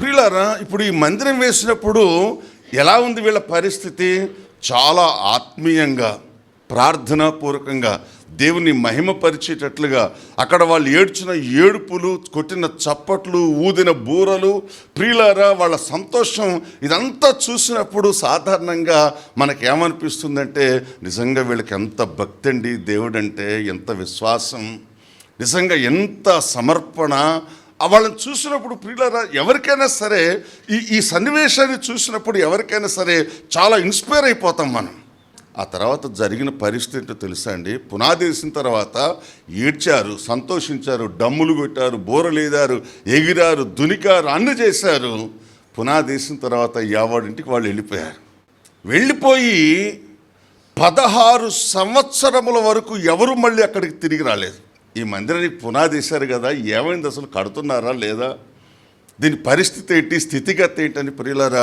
ప్రియులారా, ఇప్పుడు ఈ మందిరం వేసినప్పుడు ఎలా ఉంది వీళ్ళ పరిస్థితి? చాలా ఆత్మీయంగా, ప్రార్థనాపూర్వకంగా, దేవుని మహిమపరిచేటట్లుగా, అక్కడ వాళ్ళు ఏడ్చిన ఏడుపులు, కొట్టిన చప్పట్లు, ఊదిన బూరలు, ప్రియులారా వాళ్ళ సంతోషం, ఇదంతా చూసినప్పుడు సాధారణంగా మనకేమనిపిస్తుందంటే నిజంగా వీళ్ళకి ఎంత భక్తి అండి దేవుడంటే, ఎంత విశ్వాసం, నిజంగా ఎంత సమర్పణ. వాళ్ళని చూసినప్పుడు ప్రియులారా ఎవరికైనా సరే ఈ సన్నివేశాన్ని చూసినప్పుడు ఎవరికైనా సరే చాలా ఇన్స్పైర్ అయిపోతాం మనం. ఆ తర్వాత జరిగిన పరిస్థితి తెలుసా అండి? పునాది వేసిన తర్వాత ఏడ్చారు, సంతోషించారు, డమ్ములు కొట్టారు, బోరలేదారు, ఎగిరారు, దునికారు, అన్ని చేశారు. పునాది వేసిన తర్వాత ఎవరింటికి వాళ్ళు వెళ్ళిపోయారు. వెళ్ళిపోయి 16 సంవత్సరముల వరకు ఎవరు మళ్ళీ అక్కడికి తిరిగి రాలేదు. ఈ మందిరానికి పునాది వేశారు కదా, ఏమైంది, అసలు కడుతున్నారా లేదా, దీని పరిస్థితి ఏంటి, స్థితిగతి ఏంటని ప్రియులారా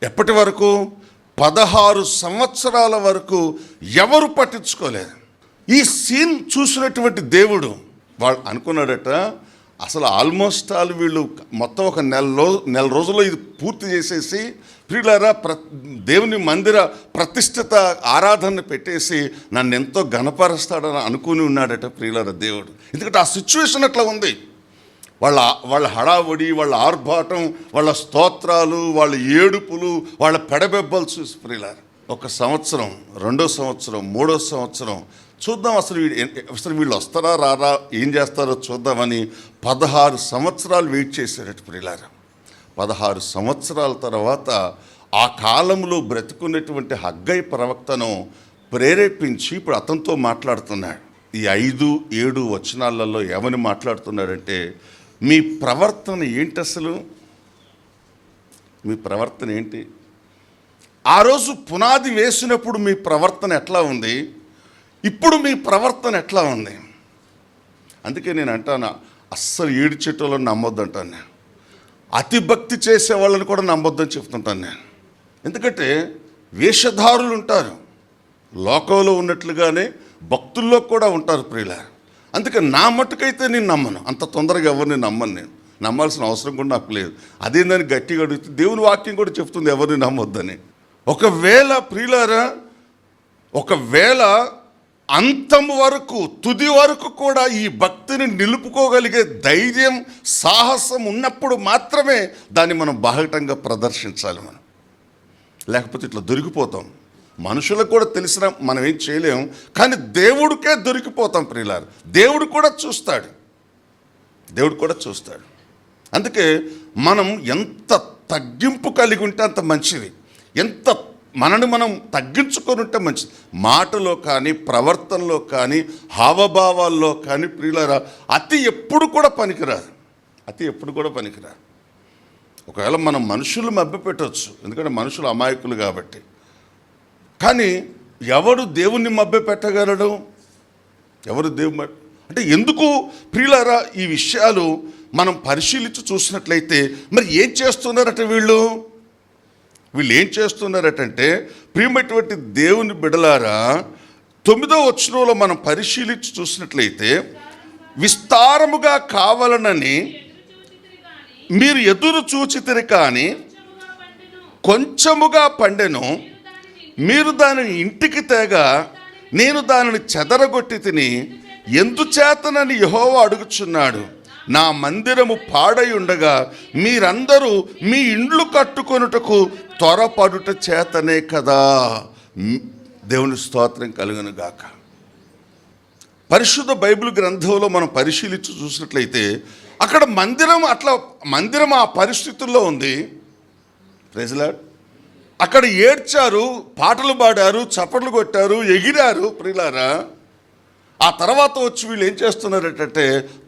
ఎప్పటి వరకు 16 సంవత్సరాల వరకు ఎవరు పట్టించుకోలేదు. ఈ సీన్ చూసినటువంటి దేవుడు వాళ్ళు అనుకున్నాడట, అసలు ఆల్మోస్ట్ ఆల్ వీళ్ళు మొత్తం ఒక నెల రోజుల్లో ఇది పూర్తి చేసేసి ప్రియులారా దేవుని మందిర ప్రతిష్ఠిత ఆరాధన పెట్టేసి నన్ను ఎంతో ఘనపరుస్తాడని అనుకుని ఉన్నాడట ప్రియులారా దేవుడు. ఎందుకంటే ఆ సిచ్యువేషన్ అట్లా ఉంది. వాళ్ళ హడావుడి, వాళ్ళ ఆర్భాటం, వాళ్ళ స్తోత్రాలు, వాళ్ళ ఏడుపులు, వాళ్ళ పెడబెబ్బలు చూసి ప్రియులారా 1 సంవత్సరం, 2వ సంవత్సరం, 3వ సంవత్సరం చూద్దాం అసలు వీళ్ళు వస్తారా రారా, ఏం చేస్తారో చూద్దామని 16 సంవత్సరాలు వెయిట్ చేశారట ప్రియులారా. 16 సంవత్సరాల తర్వాత ఆ కాలంలో బ్రతుకున్నటువంటి హగ్గై ప్రవక్తను ప్రేరేపించి ఇప్పుడు అతనితో మాట్లాడుతున్నాడు. ఈ 5-7 వచనాలలో ఏమని మాట్లాడుతున్నాడంటే, మీ ప్రవర్తన ఏంటి, అసలు మీ ప్రవర్తన ఏంటి? ఆ రోజు పునాది వేసినప్పుడు మీ ప్రవర్తన ఎట్లా ఉంది, ఇప్పుడు మీ ప్రవర్తన ఎట్లా ఉంది? అందుకే నేను అంటాను, అస్సలు ఏడ్చేటోళ్ళని నమ్మొద్దు అంటాను నేను. అతి భక్తి చేసే వాళ్ళని కూడా నమ్మొద్దని చెప్తుంటాను నేను. ఎందుకంటే వేషధారులు ఉంటారు, లోకంలో ఉన్నట్లుగానే భక్తుల్లో కూడా ఉంటారు ప్రియుల. అందుకే నా మట్టుకైతే నేను నమ్మను, అంత తొందరగా ఎవరిని నమ్మను. నేను నమ్మాల్సిన అవసరం కూడా నాకు లేదు. అదేందని గట్టిగా అడిగితే దేవుని వాక్యం కూడా చెప్తుంది ఎవరిని నమ్మొద్దని. ఒకవేళ ప్రియులారా, ఒకవేళ అంతము వరకు, తుది వరకు కూడా ఈ భక్తిని నిలుపుకోగలిగే ధైర్యం, సాహసం ఉన్నప్పుడు మాత్రమే దాన్ని మనం బాహటంగా ప్రదర్శించాలి. మనం లేకపోతే ఇట్లా దొరికిపోతాం. మనుషులకు కూడా తెలిసిన మనం ఏం చేయలేం, కానీ దేవుడికే దొరికిపోతాం ప్రియులారు. దేవుడు కూడా చూస్తాడు, దేవుడు కూడా చూస్తాడు. అందుకే మనం ఎంత తగ్గింపు కలిగి ఉంటే అంత మంచిది, ఎంత మనని మనం తగ్గించుకొని ఉంటే మంచిది. మాటలో కానీ, ప్రవర్తనలో కానీ, హావభావాల్లో కానీ ప్రియులారా అతి ఎప్పుడు కూడా పనికిరాదు, అతి ఎప్పుడు కూడా పనికిరాదు. ఒకవేళ మనం మనుషులు మభ్యపెట్టవచ్చు, ఎందుకంటే మనుషులు అమాయకులు కాబట్టి. కానీ ఎవడు దేవుణ్ణి మభ్యపెట్టగలడు? ఎవరు దేవుడు అంటే ఎందుకు ప్రియులారా? ఈ విషయాలు మనం పరిశీలించి చూసినట్లయితే మరి ఏం చేస్తున్నారట వీళ్ళు ఏం చేస్తున్నారటంటే, ప్రియమైనటువంటి దేవుని బిడలారా 9వ వచనంలో మనం పరిశీలించి చూసినట్లయితే, విస్తారముగా కావాలనని మీరు ఎదురు చూచితిరి కానీ కొంచెముగా పండెను, మీరు దానిని ఇంటికి తేగా నేను దానిని చెదరగొట్టి తిని, ఎందుచేతనని యెహోవా అడుగుచున్నాడు. నా మందిరము పాడై ఉండగా మీరందరూ మీ ఇండ్లు కట్టుకొనుటకు త్వరపడుట చేతనే కదా. దేవుని స్తోత్రం కలుగును గాక. పరిశుద్ధ బైబిల్ గ్రంథంలో మనం పరిశీలించి చూసినట్లయితే అక్కడ మందిరం ఆ పరిస్థితుల్లో ఉంది. Praise Lord. అక్కడ ఏడ్చారు, పాటలు పాడారు, చప్పట్లు కొట్టారు, ఎగిరారు ప్రియులారా. ఆ తర్వాత వచ్చి వీళ్ళు ఏం చేస్తున్నారటంటే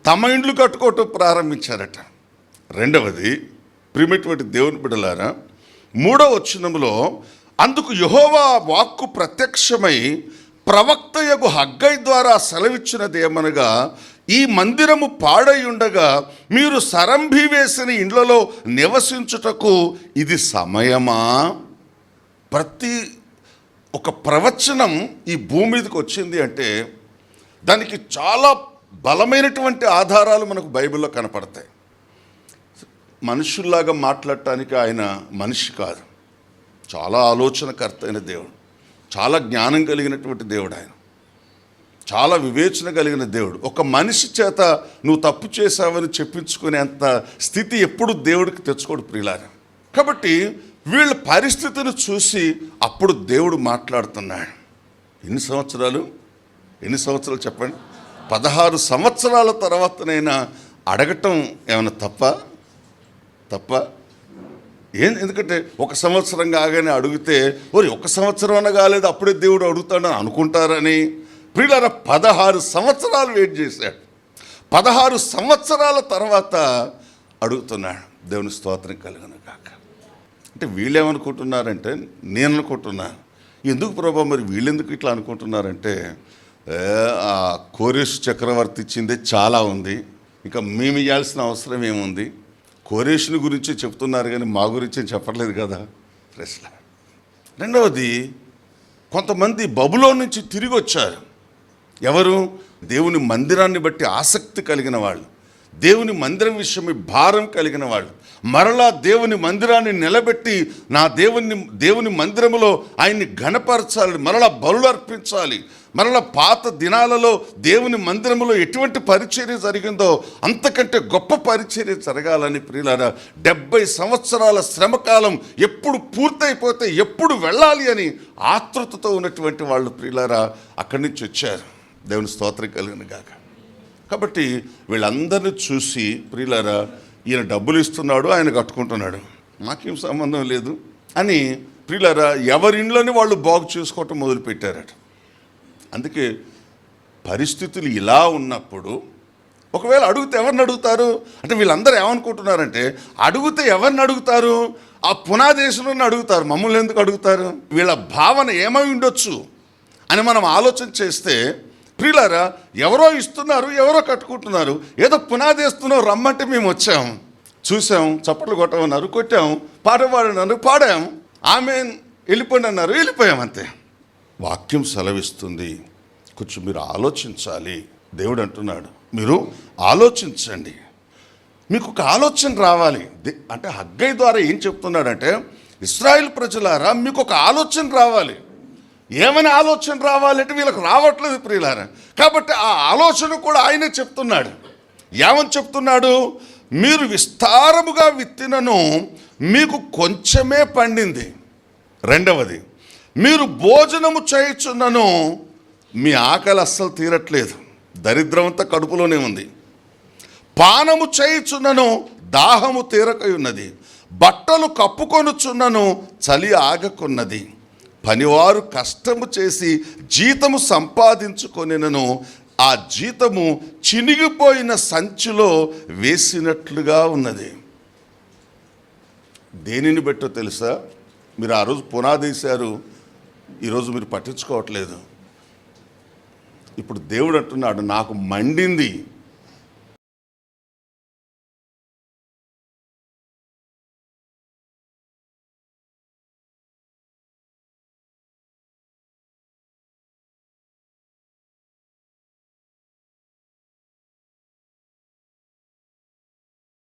తమ ఇండ్లు కట్టుకోవటం ప్రారంభించారట. రెండవది ప్రియమైనటువంటి దేవుని బిడ్డలారా 3వ వచనంలో, అందుకు యెహోవా వాక్కు ప్రత్యక్షమై ప్రవక్తయగు హగ్గై ద్వారా సెలవిచ్చినది ఏమనగా, ఈ మందిరము పాడై ఉండగా మీరు సరంభి వేసిన ఇండ్లలో నివసించుటకు ఇది సమయమా? ప్రతి ఒక ప్రవచనం ఈ భూమి మీదకి వచ్చింది అంటే దానికి చాలా బలమైనటువంటి ఆధారాలు మనకు బైబిల్లో కనపడతాయి. మనుషుల్లాగా మాట్లాడటానికి ఆయన మనిషి కాదు. చాలా ఆలోచనకర్త అయిన దేవుడు, చాలా జ్ఞానం కలిగినటువంటి దేవుడు ఆయన, చాలా వివేచన కలిగిన దేవుడు. ఒక మనిషి చేత నువ్వు తప్పు చేశావని చెప్పించుకునేంత స్థితి ఎప్పుడు దేవుడికి తెచ్చుకోడు ప్రియులారా. కాబట్టి వీళ్ళ పరిస్థితిని చూసి అప్పుడు దేవుడు మాట్లాడుతున్నాడు. ఎన్ని సంవత్సరాలు చెప్పండి? 16 సంవత్సరాల తర్వాతనైనా అడగటం ఏమైనా తప్ప ఎందుకంటే 1 సంవత్సరం కాగానే అడిగితే ఓరి 1 సంవత్సరం అన్న కాలేదు అప్పుడే దేవుడు అడుగుతాడని అనుకుంటారని ప్రియులారా 16 సంవత్సరాలు వెయిట్ చేశాడు. 16 సంవత్సరాల తర్వాత అడుగుతున్నాడు. దేవుని స్తోత్రం కలుగును గాక. అంటే వీళ్ళేమనుకుంటున్నారంటే, నేను అనుకుంటున్నాను, ఎందుకు ప్రభా మరి వీళ్ళెందుకు ఇట్లా అనుకుంటున్నారంటే, ఆ కోరేషు చక్రవర్తి ఇచ్చిందే చాలా ఉంది, ఇంకా మేము ఇవ్వాల్సిన అవసరం ఏముంది, కోరేషుని గురించి చెప్తున్నారు కానీ మా గురించి చెప్పట్లేదు కదా ప్రశ్న. రెండవది, కొంతమంది బబులోను నుంచి తిరిగి వచ్చారు. ఎవరు? దేవుని మందిరాన్ని బట్టి ఆసక్తి కలిగిన వాళ్ళు, దేవుని మందిరం విషయమై భారం కలిగిన వాళ్ళు, మరలా దేవుని మందిరాన్ని నిలబెట్టి నా దేవుని మందిరములో ఆయన్ని ఘనపరచాలి, మరలా బలులు అర్పించాలి, మరలా పాత దినాలలో దేవుని మందిరములో ఎటువంటి పరిచర్య జరిగిందో అంతకంటే గొప్ప పరిచర్య జరగాలని ప్రియులారా 70 సంవత్సరాల శ్రమకాలం ఎప్పుడు పూర్తయిపోతే ఎప్పుడు వెళ్ళాలి అని ఆతృతతో ఉన్నటువంటి వాళ్ళు ప్రియులారా అక్కడి నుంచి వచ్చారు. దేవుని స్తోత్రం కలుగును గాక. కాబట్టి వీళ్ళందరినీ చూసి ప్రియులారా ఈయన డబ్బులు ఇస్తున్నాడు, ఆయన కట్టుకుంటున్నాడు, మాకేం సంబంధం లేదు అని ప్రియులారా ఎవరింట్లోనే వాళ్ళు బాగు చేసుకోవటం మొదలుపెట్టారట. అందుకే పరిస్థితులు ఇలా ఉన్నప్పుడు ఒకవేళ అడిగితే ఎవరిని అడుగుతారు అంటే, వీళ్ళందరూ ఏమనుకుంటున్నారంటే అడిగితే ఎవరిని అడుగుతారు? ఆ పునాదేశంలోనే అడుగుతారు, మమ్మల్ని ఎందుకు అడుగుతారు? వీళ్ళ భావన ఏమై ఉండొచ్చు అని మనం ఆలోచన చేస్తే ప్రియులారా ఎవరో ఇస్తున్నారు, ఎవరో కట్టుకుంటున్నారు, ఏదో పునాదేస్తున్నాం రమ్మంటే మేము వచ్చాం, చూసాం, చప్పట్లు కొట్టమన్నారు, కొట్టాం, పాట పాడన్నారు, పాడాం, ఆమె వెళ్ళిపోండి అన్నారు, వెళ్ళిపోయాం, అంతే. వాక్యం సెలవిస్తుంది, కొంచెం మీరు ఆలోచించాలి. దేవుడు అంటున్నాడు మీరు ఆలోచించండి, మీకు ఒక ఆలోచన రావాలి. అంటే హగ్గై ద్వారా ఏం చెప్తున్నాడంటే, ఇశ్రాయేలు ప్రజలారా మీకు ఒక ఆలోచన రావాలి. ఏమైనా ఆలోచన రావాలంటే వీళ్ళకి రావట్లేదు ప్రియులారా. కాబట్టి ఆ ఆలోచన కూడా ఆయనే చెప్తున్నాడు. ఏమని చెప్తున్నాడు? మీరు విస్తారముగా విత్తినను మీకు కొంచెమే పండింది. రెండవది, మీరు భోజనము చేయుచున్నను మీ ఆకలి అస్సలు తీరట్లేదు, దరిద్రమంతా కడుపులోనే ఉంది. పానము చేయుచున్నను దాహము తీరకై ఉన్నది. బట్టలు కప్పుకొనుచున్నను చలి ఆగకున్నది. పనివారు కష్టము చేసి జీతము సంపాదించుకొనినను ఆ జీతము చినిగిపోయిన సంచిలో వేసినట్లుగా ఉన్నది. దేనిని బట్టో తెలుసా? మీరు ఆ రోజు పునాదేశారు, ఈరోజు మీరు పట్టించుకోవట్లేదు. ఇప్పుడు దేవుడు అంటున్నాడు నాకు మండింది,